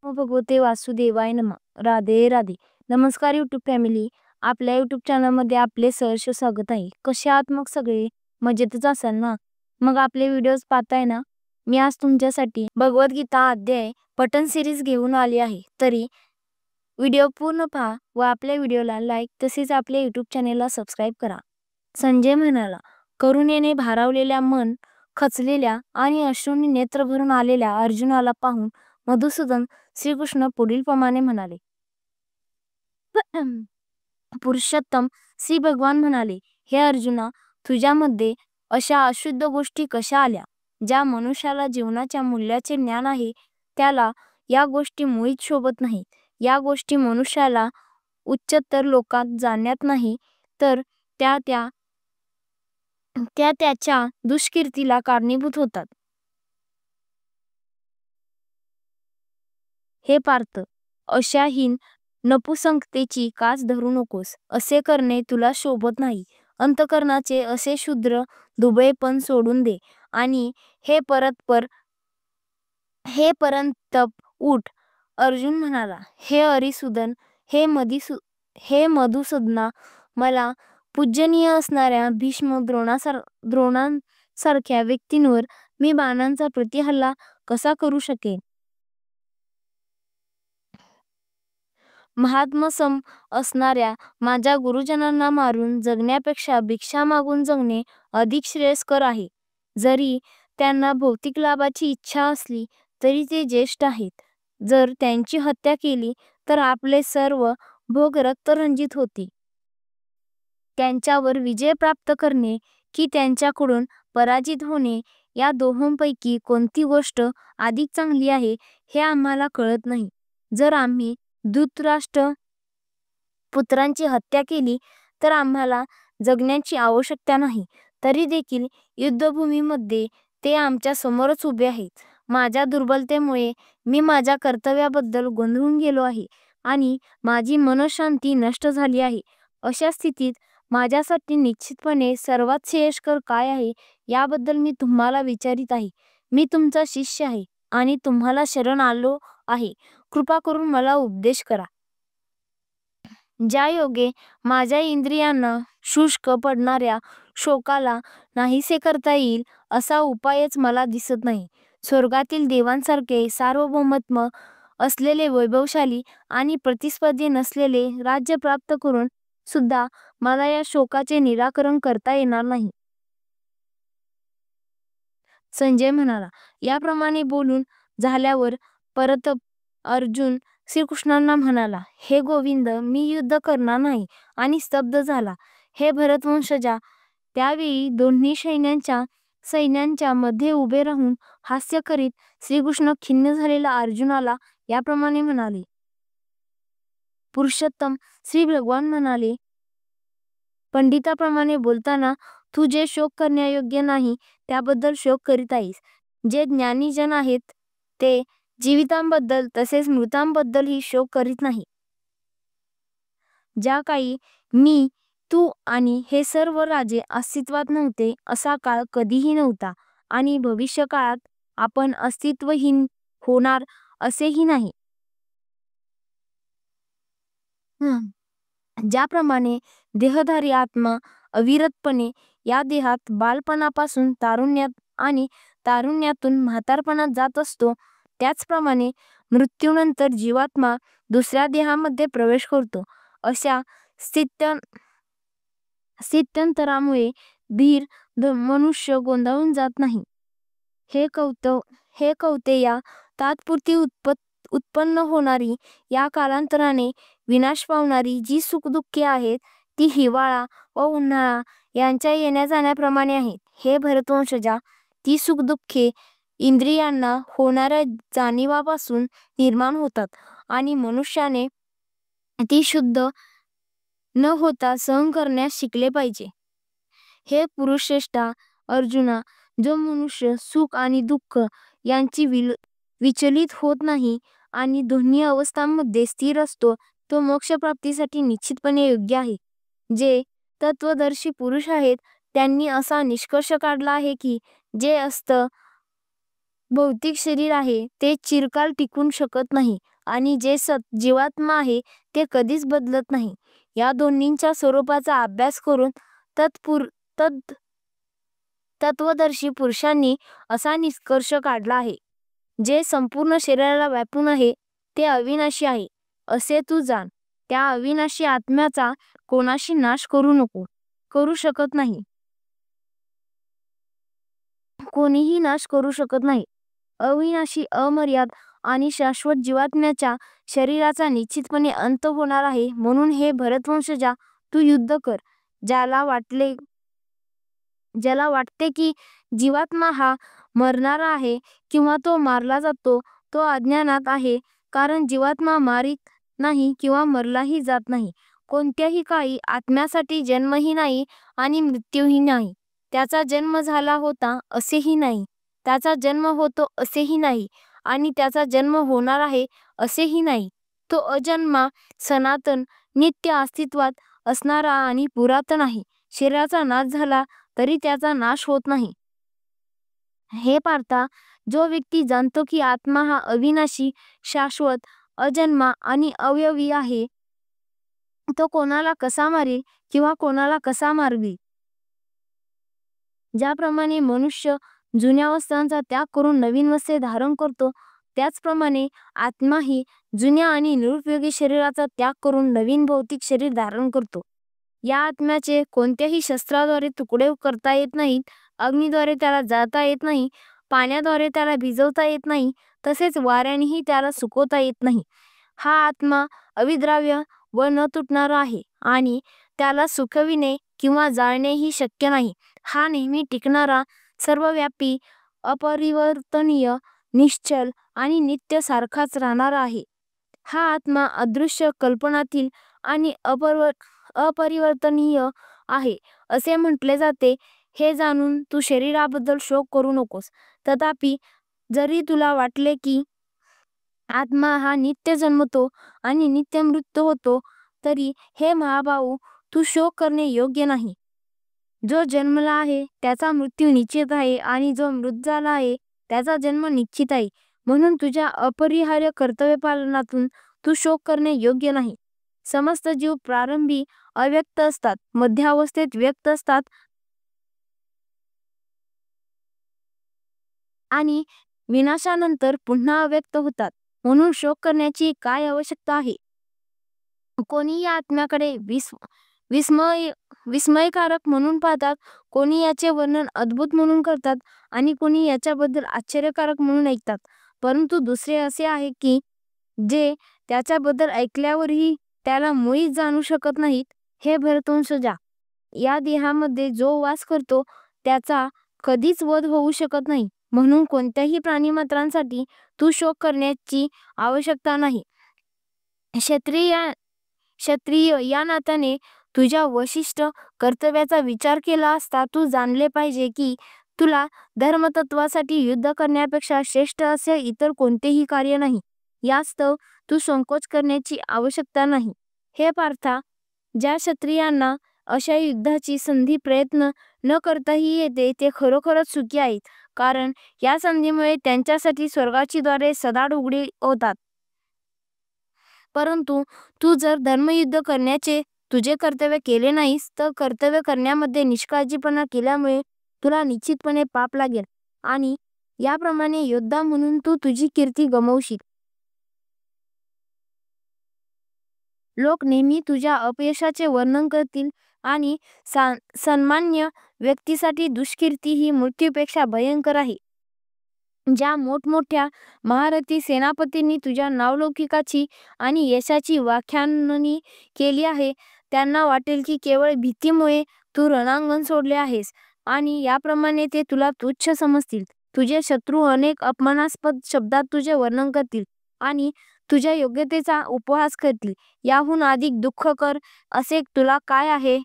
नमो भगवते वासुदेवाय नमः. राधे राधे. नमस्कार यूट्यूब फॅमिली. आपल्या यूट्यूब चॅनलमध्ये आपले सहर्ष स्वागत आहे. कसे आहात मग सगळे? मजेतच असाल ना? मग आपले व्हिडिओज पाहताय ना? मी आज तुमच्यासाठी भगवद्गीता अध्याय पठण सिरीज घेऊन आली आहे. तरी व्हिडिओ पूर्ण पहा व आपल्या व्हिडिओला लाईक तसेच आपल्या यूट्यूब चॅनेलला सबस्क्राईब करा. संजय म्हणाला, करुणेने भारावलेल्या मन खचलेल्या आणि अश्रूंनी नेत्र भरून आलेल्या अर्जुनाला पाहून मधुसूदन श्रीकृष्ण पुढील प्रमाणे म्हणाले. पुरुषोत्तम श्री भगवान म्हणाले, हे अर्जुना, तुझ्यामध्ये अशा अशुद्ध गोष्टी कशा आल्या? ज्या मनुष्याला जीवनाच्या मूल्याचे ज्ञान आहे त्याला या गोष्टी मुळीच शोभत नाहीत. या गोष्टी मनुष्याला उच्चतर लोकात जाण्यात नाही तर त्या त्याच्या दुष्कीर्तीला कारणीभूत होतात. हे पार्थ, अशा हीन नपुसंकतेची कास धरू नकोस. असे करणे तुला शोभत नाही. अंतकरणाचे असे क्षुद्र दुबळेपण सोडून दे आणि हे परंतप उठ. अर्जुन म्हणाला, हे हरिसूदन, हे मधुसूदना, मला पूजनीय असणाऱ्या भीष्म द्रोणांसारख्या व्यक्तींवर मी बाणांचा प्रतिहल्ला कसा करू शकेन? महात्मसम असणाऱ्या माझ्या गुरुजनांना मारून जगण्यापेक्षा भिक्षा मागून जगणे अधिक श्रेयस्कर आहे. जरी त्यांना भौतिक लाभाची इच्छा असली तरी ते ज्येष्ठ आहेत. जर त्यांची हत्या केली तर आपले सर्व भोग रक्तरंजित होते. त्यांच्यावर विजय प्राप्त करणे की त्यांच्याकडून पराजित होणे, या दोहोंपैकी कोणती गोष्ट अधिक चांगली आहे हे आम्हाला कळत नाही. जर आम्ही धृतराष्ट्र पुत्रांची हत्या केली तर आम्हाला जगण्याची आवश्यकता नाही. तरी देखील युद्धभूमीमध्ये ते आमच्या समोरच उभे आहेत. माझ्या दुर्बलतेमुळे मी माझ्या कर्तव्याबद्दल गोंधळून गेलो आहे आणि माझी मनःशांती नष्ट झाली आहे. अशा स्थितीत माझ्यासाठी निश्चितपणे सर्वात श्रेयस्कर काय आहे याबद्दल मी तुम्हाला विचारित आहे. मी तुमचा शिष्य आहे आणि तुम्हाला शरण आलो आहे. कृपा करून मला उपदेश करा. ज्या योगे माझ्या इंद्रियांना शुष्क पडणाऱ्या शोकाला नाहीसे करता येईल असा उपायच मला दिसत नाही. स्वर्गातील देवांसारखे सार्वभौमत्व असलेले वैभवशाली आणि प्रतिस्पर्धी नसलेले राज्य प्राप्त करून सुद्धा मला या शोकाचे निराकरण करता येणार नाही. संजय म्हणाला, याप्रमाणे बोलून झाल्यावर परत अर्जुन श्रीकृष्णांना म्हणाला, हे गोविंद, मी युद्ध करणार नाही आणि स्तब्ध झाला. हे भरतवंशजा, त्यावेळी दोन्ही सैन्यांच्या मध्ये उभे राहून हास्य करीत श्रीकृष्ण खिन्न झालेला अर्जुनाला याप्रमाणे म्हणाले. पुरुषोत्तम श्री भगवान म्हणाले, पंडिताप्रमाणे बोलताना तू जे शोक करण्यायोग्य नाही त्याबद्दल शोक करीत आहेस. जे ज्ञानी जन आहेत ते जीवितांबद्दल तसेच मृतांबद्दलही शोक करीत नाही. ज्या काही मी, तू आणि हे सर्व राजे अस्तित्वात नव्हते असा काळ कधीही नव्हता आणि भविष्य काळात आपण अस्तित्वहीन होणार असेही नाही. ज्याप्रमाणे देहधारी आत्मा अविरतपणे या देहात बालपणापासून तारुण्यात आणि तारुण्यातून म्हातारपणात जात असतो, त्याचप्रमाणे मृत्यूनंतर जीवात्मा दुसऱ्या देहामध्ये प्रवेश करतो. अशा स्थित्यंतरामुळे धीर मनुष्य गोंधळून जात नाही. हे कौतेया, तात्पुरती उत्पन्न होणारी या कालांतराने विनाश पावणारी जी सुखदुःखे आहेत ती हिवाळा व उन्हाळा यांच्या येण्या जाण्याप्रमाणे आहेत. हे भरतवंशजा, ती सुखदुःखे इंद्रियांना होणाऱ्या जाणीवापासून निर्माण होतात आणि मनुष्याने ती शुद्ध न होता सहन करण्यास शिकले पाहिजे. हे पुरुषश्रेष्ठा अर्जुना, जो मनुष्य सुख आणि दुःख यांची विचलित होत नाही आणि दोन्ही अवस्थांमध्ये स्थिर असतो तो मोक्षप्राप्तीसाठी निश्चितपणे योग्य आहे. जे तत्वदर्शी पुरुष आहेत त्यांनी असा निष्कर्ष काढला आहे की जे भौतिक शरीर आहे ते चिरकाल टिकून शकत नाही आणि जे जीवात्मा आहे ते कधीच बदलत नाही. या दोन्हींच्या स्वरूपाचा अभ्यास करून तत् तत्वदर्शी पुरुषांनी असा निष्कर्ष काढला आहे, जे संपूर्ण शरीराला व्यापून आहे ते अविनाशी आहे असे तू जाण. त्या अविनाशी आत्म्याचा कोणाशी नाश करू शकत नाही. कोणीही नाश करू शकत नाही. अविनाशी, अमर्याद आणि शाश्वत जीवात्म्याच्या शरीराचा निश्चितपणे अंत होणार आहे. म्हणून हे भरतवंशजा, तू युद्ध कर. ज्याला वाटते की जीवात्मा हा मरणारा आहे किंवा तो मारला जातो, तो अज्ञानात आहे. कारण जीवात्मा मारित नाही किंवा मरलाही जात नाही. कोणत्याही काळी आत्म्यासाठी जन्मही नाही आणि मृत्यूही नाही. त्याचा जन्म झाला होता असेही नाही, त्याचा जन्म होतो असेही नाही आणि त्याचा जन्म होणार आहे असेही नाही. तो अजन्मा, सनातन, नित्य अस्तित्वात असणारा आणि पुरातन आहे. शरीराचा नाश झाला तरी त्याचा नाश होत नाही. हे पार्था, जो व्यक्ती जाणतो की आत्मा हा अविनाशी, शाश्वत, अजन्मा आणि अवयवी आहे, तो कोणाला कसा मारेल किंवा कोणाला कसा मारवी. ज्याप्रमाणे मनुष्य जुन्या वस्त्रांचा त्याग करून नवीन वस्त्रे धारण करतो, त्याचप्रमाणे आत्माही जुन्या आणि निरुपयोगी शरीराचा त्याग करून नवीन भौतिक शरीर धारण करतो. या आत्म्याचे कोणत्याही शस्त्राद्वारे तुकडे करता येत नाहीत. अग्नीद्वारे त्याला जाळता येत नाही, पाण्याद्वारे त्याला भिजवता येत नाही, तसेच वाऱ्यानेही त्याला सुकवता येत नाही. हा आत्मा अविद्राव्य व न तुटणारा आहे आणि त्याला सुकविणे किंवा जाळणेही शक्य नाही. हा नेहमी टिकणारा, सर्वव्यापी, अपरिवर्तनीय, निश्चल आणि नित्य सारखाच राहणारा आहे. हा आत्मा अदृश्य, कल्पनातील आणि अपरिवर्तनीय आहे असे म्हटले जाते. हे जाणून तू शरीराबद्दल शोक करू नकोस. तथापि जरी तुला वाटले की आत्मा हा नित्य जन्मतो आणि नित्य मृत्यू होतो, तरी हे महाभाऊ, तू शोक करणे योग्य नाही. जो जन्मला आहे त्याचा मृत्यू निश्चित आहे आणि जो मृत झाला आहे त्याचा जन्म निश्चित आहे. म्हणून तुझ्या अपरिहार्य कर्तव्य पालनातून तू शोक करणे योग्य नाही. समस्त जीव प्रारंभी अव्यक्त असतात, मध्यावस्थेत व्यक्त असतात आणि विनाशानंतर पुन्हा अव्यक्त होतात. म्हणून शोक करण्याची काय आवश्यकता आहे. कोणी या आत्म्याकडे विस्मयकारक म्हणून पाहतात, कोणी याचे वर्णन अद्भुत म्हणून करतात आणि कोणी याच्याबद्दल आश्चर्यकारक म्हणून ऐकतात. परंतु दुसरे असे आहे की जे त्याच्याबद्दल ऐकल्यावरही त्याला मुळीच जाणू शकत नाहीत. हे भरतवंशजा, या देहामध्ये जो वास करतो त्याचा कधीच वध होऊ शकत नाही. म्हणून कोणत्याही प्राणीमात्रांसाठी तू शोक करण्याची आवश्यकता नाही. क्षत्रिय या नात्याने तुझ्या वशिष्ठ कर्तव्याचा विचार केला असता तू जाणले पाहिजे की तुला धर्मतत्वासाठी युद्ध करण्यापेक्षा श्रेष्ठ असे इतर कोणतेही कार्य नाही. यास्तव तू संकोच करण्याची आवश्यकता नाही. हे पार्था, ज्या क्षत्रियांना अशा युद्धाची संधी प्रयत्न न करताही येते ते खरोखरच सुखी आहेत, कारण या संधीमुळे त्यांच्यासाठी स्वर्गाची द्वारे सदाड उघडी होतात. परंतु तू जर धर्मयुद्ध करण्याचे तुझे कर्तव्य केले नाहीस तर कर्तव्य करण्यामध्ये निष्काळजीपणा केल्यामुळे तुला निश्चितपणे पाप लागेल आणि याप्रमाणे योद्धा म्हणून तू तुझी कीर्ती गमावशील. लोक नेहमी तुझ्या अपयशाचे वर्णन करतील आणि सन्मान्य व्यक्तीसाठी दुष्कीर्ती ही मृत्यूपेक्षा भयंकर आहे. ज्या मोठमोठ्या महारथी सेनापतींनी तुझ्या नावलौकिकाची आणि यशाची व्याख्याननी केली आहे, त्यांना वाटेल की केवळ भीतीमुळे तू रणांगण सोडले आहेस आणि याप्रमाणे ते तुला तुच्छ समजतील. तुझे शत्रू अनेक अपमानास्पद शब्दात तुझे वर्णन करतील आणि तुझ्या योग्यतेचा उपहास करतील. याहून अधिक दुःखकर असे तुला काय आहे.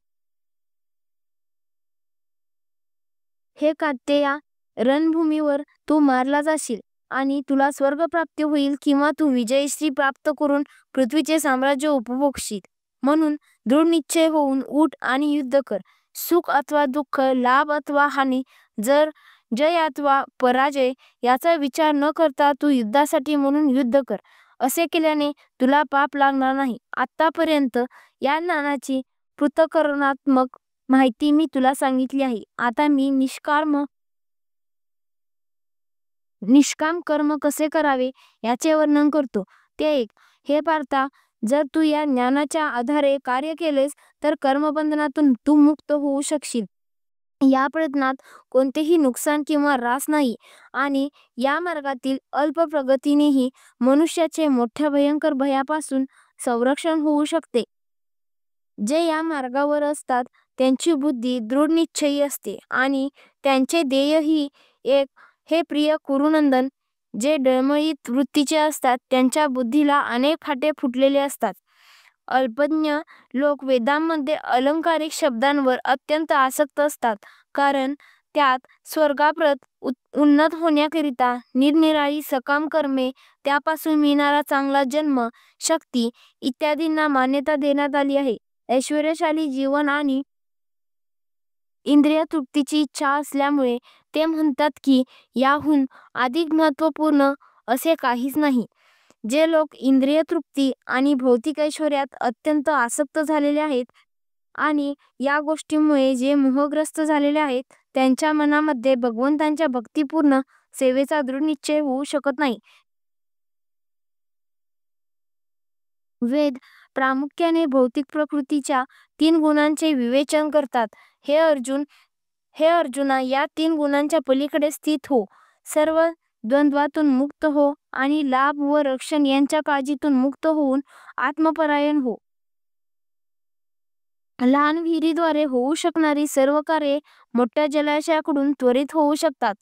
हे कात्तेया, रणभूमीवर तू मारला जाशील आणि तुला स्वर्ग प्राप्ती होईल किंवा तू विजयश्री प्राप्त करून पृथ्वीचे साम्राज्य उपभोगशील. म्हणून दृढ निश्चय होऊन उठ आणि युद्ध कर. सुख अथवा दुःख, लाभ अथवा हानी, जर जय अथवा पराजय याचा विचार न करता तू युद्धासाठी म्हणून युद्ध कर. असे केल्याने तुला पाप लागणार नाही. आतापर्यंत या ज्ञानाची पृथक्करणात्मक माहिती मी तुला सांगितली आहे. आता मी निष्काम कर्म कसे करावे याचे वर्णन करतो. ते 1. हे पार्था, जर तू या ज्ञानाच्या आधारे कार्य केलेस तर कर्मबंधनातून तू मुक्त होऊ शकशील. या प्रयत्नात कोणतेही नुकसान किंवा ऱ्हास नाही आणि या मार्गातील अल्प प्रगतीनेही मनुष्याचे मोठ्या भयंकर भयापासून संरक्षण होऊ शकते. जे या मार्गावर असतात त्यांची बुद्धी दृढनिश्चयी असते आणि त्यांचे ध्येयही एक. हे प्रिय कुरुनंदन, जे डळमळीत वृत्तीचे असतात त्यांच्या बुद्धीला अनेक फाटे फुटलेले असतात. अल्पज्ञ लोक वेदांमध्ये अलंकारिक शब्दांवर अत्यंत आसक्त असतात, कारण त्यात स्वर्गाप्रत उन्नत होण्याकरिता निरनिराळी सकाम कर्मे, त्यापासून मिळणारा चांगला जन्म, शक्ती इत्यादींना मान्यता देण्यात आली आहे. ऐश्वर्यशाली जीवन आणि इंद्रिय तृप्तीची इच्छा असल्यामुळे ते म्हणतात की याहून अधिक महत्त्वपूर्ण असे काहीच नाही. जे लोक इंद्रिय तृप्ती आणि भौतिक ऐश्वर्यात अत्यंत आसक्त झालेले आहेत आणि या गोष्टीमुळे जे मोहग्रस्त झालेले आहेत, त्यांच्या मनामध्ये भगवंतांच्या भक्तिपूर्ण सेवेचा दृढ निश्चय होऊ शकत नाही. वेद प्रामुख्याने भौतिक प्रकृतीच्या 3 गुणांचे विवेचन करतात. हे अर्जुना, या 3 गुणांच्या पलीकडे स्थित हो. सर्व द्वंद्वातून मुक्त हो आणि लाभ व रक्षण यांच्या काळजीतून मुक्त होऊन आत्मपरायण हो. लहान विहिरीद्वारे होऊ शकणारी सर्व कार्ये मोठ्या जलाशयाकडून त्वरित होऊ शकतात.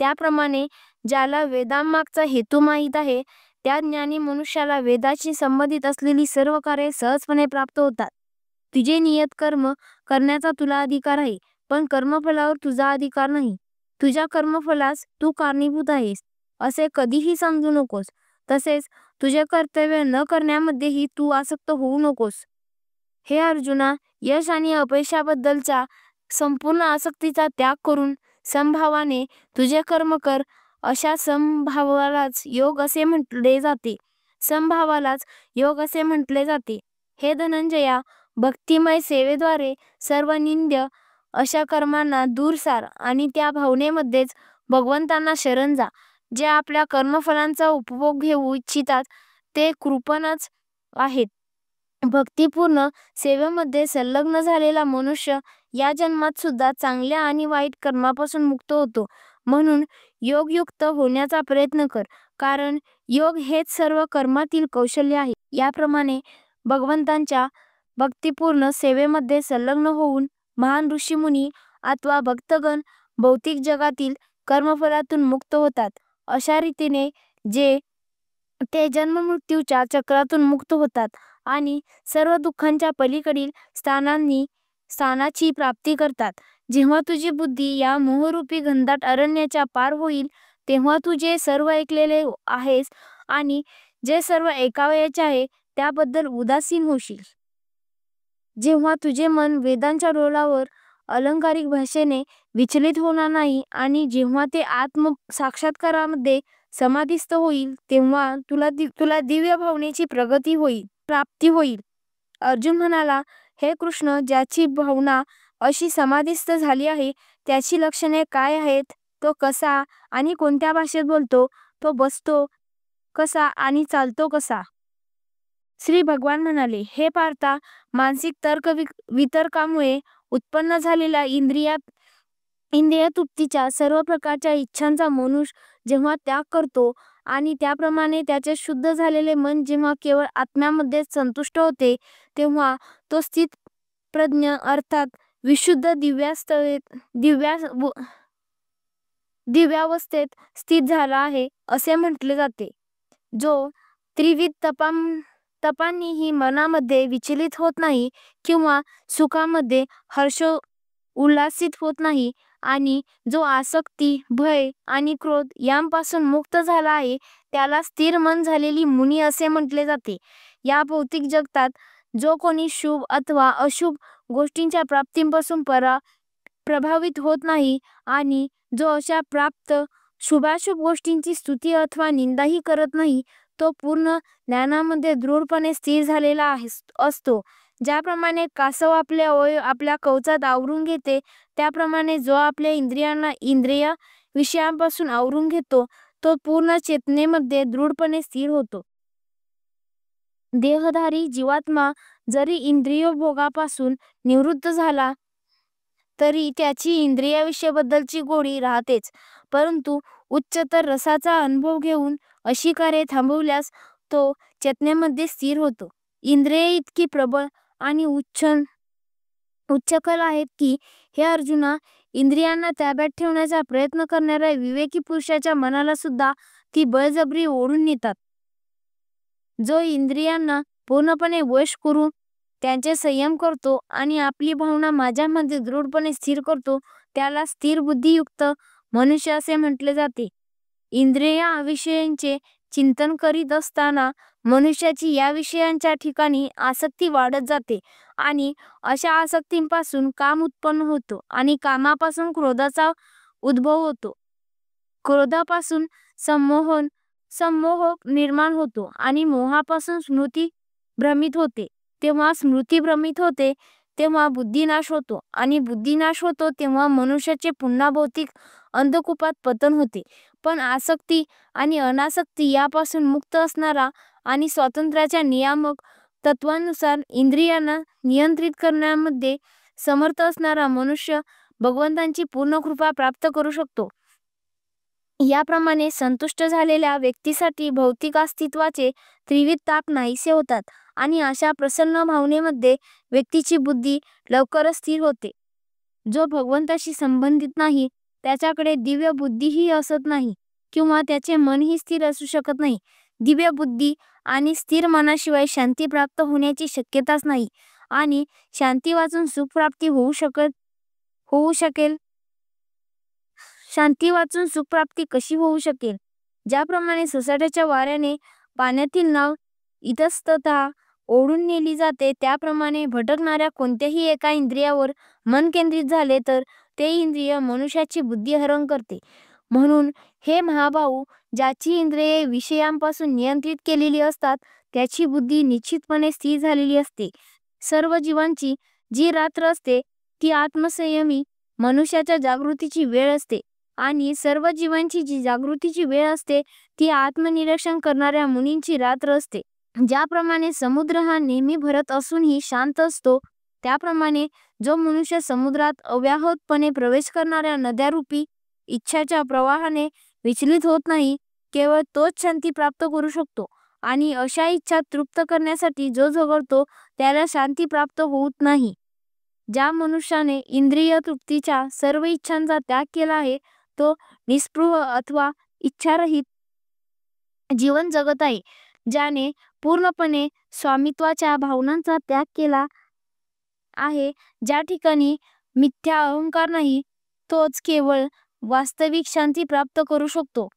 त्याप्रमाणे ज्याला वेदांमागचा हेतू माहीत आहे त्या ज्ञानी मनुष्याला वेदाशी संबंधित असलेली सर्व कार्ये सहजपणे प्राप्त होतात. तुझे नियत कर्म करण्याचा तुला अधिकार आहे, पण कर्मफलावर तुझा अधिकार नाही. तुझ्या कर्मफलास तू कारणीभूत आहेस असे कधीही समजू नकोस. तसेच तुझे कर्तव्य न करण्यामध्येही तू आसक्त होऊ नकोस. हे अर्जुना, यश आणि अपयशाबद्दलचा संपूर्ण आसक्तीचा त्याग करून समभावाने तुझे कर्म कर. अशा समभावालाच योग असे म्हटले जाते. हे धनंजया, भक्तिमय सेवेद्वारे सर्व निंद्य अशा कर्मांना दूर सार आणि त्या भावनेमध्येच भगवंतांना शरण जा. जे आपल्या कर्मफलांचा उपभोग घेऊ इच्छितात ते कृपणच आहेत. भक्तिपूर्ण सेवेमध्ये संलग्न झालेला मनुष्य या जन्मात सुद्धा चांगल्या आणि वाईट कर्मापासून मुक्त होतो. म्हणून योगयुक्त होण्याचा प्रयत्न कर, कारण योग हेच सर्व कर्मातील कौशल्य आहे. याप्रमाणे भगवंतांच्या भक्तिपूर्ण सेवेमध्ये संलग्न होऊन महान ऋषीमुनी अथवा भक्तगण भौतिक जगातील कर्मफलातून मुक्त होतात. अशा रीतीने ते जन्ममृत्यूच्या चक्रातून मुक्त होतात आणि सर्व दुःखांच्या पलीकडील स्थानाची प्राप्ती करतात. जेव्हा तुझी बुद्धी या मोहरूपी घनदाट अरण्याच्या पार होईल तेव्हा तू जे सर्व ऐकलेले आहेस आणि जे सर्व ऐकावयाचे आहे त्याबद्दल उदासीन होशील. जेव्हा तुझे मन वेदांच्या डोलावर अलंकारिक भाषेने विचलित होणार नाही आणि जेव्हा ते आत्म साक्षात्कारामध्ये समाधिस्थ होईल तेव्हा तुला दिव्य भावनेची प्राप्ती होईल. अर्जुन म्हणाला, हे कृष्ण, ज्याची भावना अशी समाधिस्थ झाली आहे त्याची लक्षणे काय आहेत? तो कसा आणि कोणत्या भाषेत बोलतो? तो बसतो कसा आणि चालतो कसा? श्री भगवान म्हणाले, हे पार्था, मानसिक वितर्कामुळे उत्पन्न झालेल्या इंद्रिय तृप्तीच्या सर्व प्रकारच्या इच्छांचा मनुष्य जेव्हा त्याग करतो आणि त्याप्रमाणे त्याचे शुद्ध झालेले मन जेव्हा केवळ आत्म्यामध्ये संतुष्ट होते तेव्हा तो स्थित प्रज्ञ अर्थात विशुद्ध दिव्यावस्थेत स्थित झाला आहे असे म्हटले जाते. जो त्रिविध तपांनीही मनामध्ये विचलित होत नाही किंवा सुखामध्ये उल्हासित होत नाही आणि जो आसक्ती, भय आणि क्रोध यांपासून मुक्त झाला आहे त्याला स्थिर मन झालेली मुनी असे म्हटले जाते. या भौतिक जगतात जो कोणी शुभ अथवा अशुभ गोष्टींच्या प्राप्तीपासून प्रभावित होत नाही आणि जो अशा प्राप्त शुभाशुभ गोष्टींची स्तुती अथवा निंदाही करत नाही, तो पूर्ण ज्ञानामध्ये दृढपणे स्थिर झालेला असतो. ज्याप्रमाणे कासव आपल्या कवचात आवरून घेते, त्याप्रमाणे जो आपल्या इंद्रियांना इंद्रिय विषयांपासून आवरून घेतो, तो पूर्ण चेतनेमध्ये दृढपणे स्थिर होतो. देहधारी जीवात्मा जरी इंद्रिय भोगापासून निवृत्त झाला तरी त्याची इंद्रियाविषयीबद्दलची गोडी राहतेच, परंतु उच्चतर रसाचा अनुभव घेऊन अशी कार्ये थांबवल्यास तो चेतनेमध्ये स्थिर होतो. इंद्रिये इतकी प्रबळ आणि उच्चकल आहेत की, हे अर्जुना, इंद्रियांना ताब्यात ठेवण्याचा प्रयत्न करणाऱ्या विवेकी पुरुषाच्या मनाला सुद्धा ती बळजबरी ओढून नेतात. जो इंद्रियांना पूर्णपणे वश करून त्यांचे संयम करतो आणि आपली भावना माझ्यामध्ये दृढपणे स्थिर करतो, त्याला स्थिर बुद्धियुक्त मनुष्य असे म्हटले जाते. इंद्रियाविषयींचे चिंतन करीत असताना मनुष्याची या विषयांच्या ठिकाणी आसक्ती वाढत जाते आणि अशा आसक्तींपासून काम उत्पन्न होतो आणि कामापासून क्रोधाचा उद्भव होतो. क्रोधापासून संमोह निर्माण होतो आणि मोहापासून स्मृती भ्रमित होते. तेव्हा स्मृती भ्रमित होते तेव्हा बुद्धिनाश होतो आणि बुद्धिनाश होतो तेव्हा मनुष्याचे पुन्हा भौतिक अंधकूपात पतन होते. पण आसक्ती आणि अनासक्ती यापासून मुक्त असणारा आणि स्वातंत्र्याच्या नियामक तत्वानुसार इंद्रियांना नियंत्रित करण्यामध्ये समर्थ असणारा मनुष्य भगवंतांची पूर्ण कृपा प्राप्त करू शकतो. याप्रमाणे संतुष्ट झालेल्या व्यक्तीसाठी भौतिक अस्तित्वाचे त्रिविध ताप नाहीसे होतात आणि अशा प्रसन्न भावनेमध्ये व्यक्तीची बुद्धी लवकरच स्थिर होते. जो भगवंताशी संबंधित नाही, त्याच्याकडे दिव्य बुद्धीही असत नाही किंवा त्याचे मनही स्थिर असू शकत नाही. दिव्य बुद्धी आणि स्थिर मनाशिवाय शांती प्राप्त होण्याची शक्यताच नाही आणि शांती वाचून सुखप्राप्ती होऊ शकेल. शांती वाचून सुखप्राप्ती कशी होऊ शकेल? ज्याप्रमाणे सोसाट्याच्या वाऱ्याने पाण्यातील नाव इतस्ततः ओढून नेली जाते, त्याप्रमाणे भटकणाऱ्या कोणत्याही एका इंद्रियावर मन केंद्रित झाले तर ते इंद्रिय मनुष्याची बुद्धी हरण करते. म्हणून हे महाभाऊ, ज्याची इंद्रिये विषयांपासून नियंत्रित केलेली असतात, त्याची बुद्धी निश्चितपणे स्थिर झालेली असते. सर्व जीवांची जी रात्र असते ती आत्मसंयमी मनुष्याच्या जागृतीची वेळ असते आणि सर्व जीवांची जी जागृतीची वेळ असते ती आत्मनिरीक्षण करणाऱ्या मुनींची रात्र असते. ज्याप्रमाणे समुद्र हा नेहमी भरत असूनही शांत असतो, त्याप्रमाणे जो मनुष्य समुद्रात अव्याहतपणे प्रवेश करणाऱ्या नद्यारूपी इच्छाच्या प्रवाहाने विचलित होत नाही, केवळ तोच शांती प्राप्त करू शकतो. आणि अशा इच्छा तृप्त करण्यासाठी जो झगडतो त्याला शांती प्राप्त होत नाही. ज्या मनुष्याने इंद्रिय तृप्तीच्या सर्व इच्छांचा त्याग केला आहे, तो निस्पृह अथवा इच्छारहित जीवन जगत आहे. ज्याने पूर्णपणे स्वामित्वाच्या भावनांचा त्याग केला आहे, ज्या ठिकाणी मिथ्या अहंकार नाही, तोच केवळ वास्तविक शांती प्राप्त करू शकतो.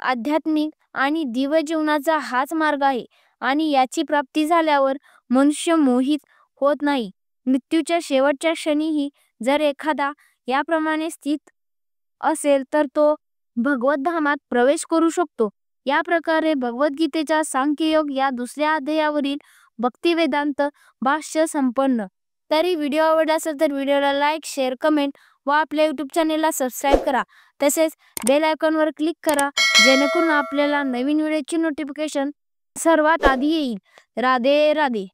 आध्यात्मिक आणि दिव्य जीवनाचा हाच मार्ग आहे आणि याची प्राप्ती झाल्यावर मनुष्य मोहित होत नाही. मृत्यूच्या शेवटच्या क्षणीही जर एखादा याप्रमाणे स्थित असेल तर तो भगवद्धामात प्रवेश करू शकतो. या प्रकारे भगवद्गीतेच्या सांख्ययोग या दुसऱ्या अध्यायावरील भक्तिवेदांत भाष्य संपन्न. तरी व्हिडिओ आवडला असेल तर व्हिडिओला लाईक, शेअर, कमेंट व आपल्या यूट्यूब चॅनेलला सबस्क्राईब करा. तसेच बेल आयकॉनवर क्लिक करा, जेणेकरून आपल्याला नवीन व्हिडिओची नोटिफिकेशन सर्वात आधी येईल. राधे राधे.